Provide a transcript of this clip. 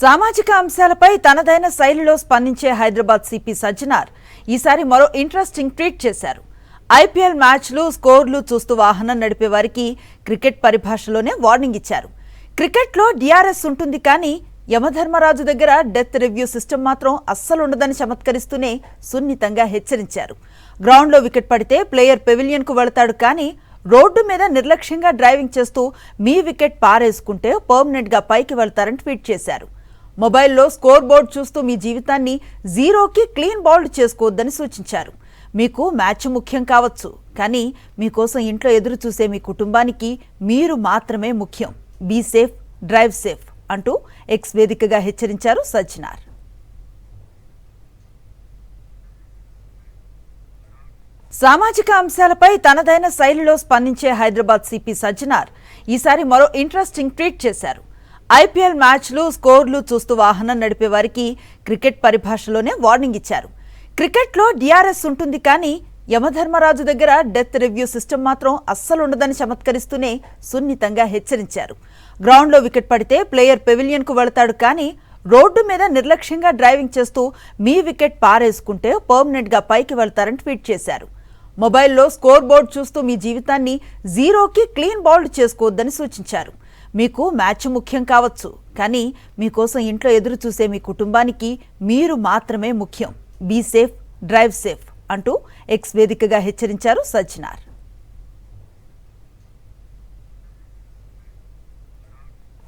సామాజిక అంశాలపై తనదైన శైలిలో స్పందించే హైదరాబాద్ సిపి సజ్జనార్ ఈసారి మరో ఇంట్రెస్టింగ్ ట్వీట్ చేశారు. ఐపీఎల్ మ్యాచ్లు స్కోర్లు చూస్తూ వాహనం నడిపే వారికి క్రికెట్ పరిభాషలోనే వార్నింగ్ ఇచ్చారు. క్రికెట్లో డిఆర్ఎస్ ఉంటుంది కానీ యమధర్మరాజు దగ్గర డెత్ రివ్యూ సిస్టమ్ మాత్రం అస్సలు ఉండదని చమత్కరిస్తూనే సున్నితంగా హెచ్చరించారు. గ్రౌండ్లో వికెట్ పడితే ప్లేయర్ పెవిలియన్కు వెళతాడు కానీ రోడ్డు మీద నిర్లక్ష్యంగా డ్రైవింగ్ చేస్తూ మీ వికెట్ పారేసుకుంటే పర్మనెంట్గా పైకి వెళ్తారని ట్వీట్ చేశారు. మొబైల్లో స్కోర్ బోర్డు చూస్తూ మీ జీవితాన్ని జీరోకి క్లీన్ బౌల్డ్ చేసుకోవద్దని సూచించారు. మీకు మ్యాచ్ ముఖ్యం కావచ్చు కానీ మీకోసం ఇంట్లో ఎదురు చూసే మీ కుటుంబానికి మీరు మాత్రమే ముఖ్యం. బీ సేఫ్, డ్రైవ్ సేఫ్ అంటూ ఎక్స్ వేదికగా హెచ్చరించారు సజ్జనార్. సామాజిక అంశాలపై తనదైన శైలిలో స్పందించే హైదరాబాద్ సిపి సజ్జనార్ ఈసారి మరో ఇంట్రెస్టింగ్ ట్వీట్ చేశారు. ఐపీఎల్ మ్యాచ్లు స్కోర్లు చూస్తూ వాహనం నడిపే వారికి క్రికెట్ పరిభాషలోనే వార్నింగ్ ఇచ్చారు. క్రికెట్లో డిఆర్ఎస్ ఉంటుంది కానీ యమధర్మరాజు దగ్గర డెత్ రివ్యూ సిస్టమ్ మాత్రం అస్సలు ఉండదని చమత్కరిస్తూనే సున్నితంగా హెచ్చరించారు. గ్రౌండ్లో వికెట్ పడితే ప్లేయర్ పెవిలియన్కు వెళతాడు కానీ రోడ్డు మీద నిర్లక్ష్యంగా డ్రైవింగ్ చేస్తూ మీ వికెట్ పారేసుకుంటే పర్మనెంట్గా పైకి వెళ్తారని ట్వీట్ చేశారు. మొబైల్లో స్కోర్ బోర్డు చూస్తూ మీ జీవితాన్ని జీరోకి క్లీన్ బౌల్డ్ చేసుకోవద్దని సూచించారు. మీకు మ్యాచ్ ముఖ్యం కావచ్చు కానీ మీకోసం ఇంట్లో ఎదురు చూసే మీ కుటుంబానికి మీరు మాత్రమే ముఖ్యం. బీ సేఫ్, డ్రైవ్ సేఫ్ అంటూ ఎక్స్ వేదికగా హెచ్చరించారు సజ్జనార్.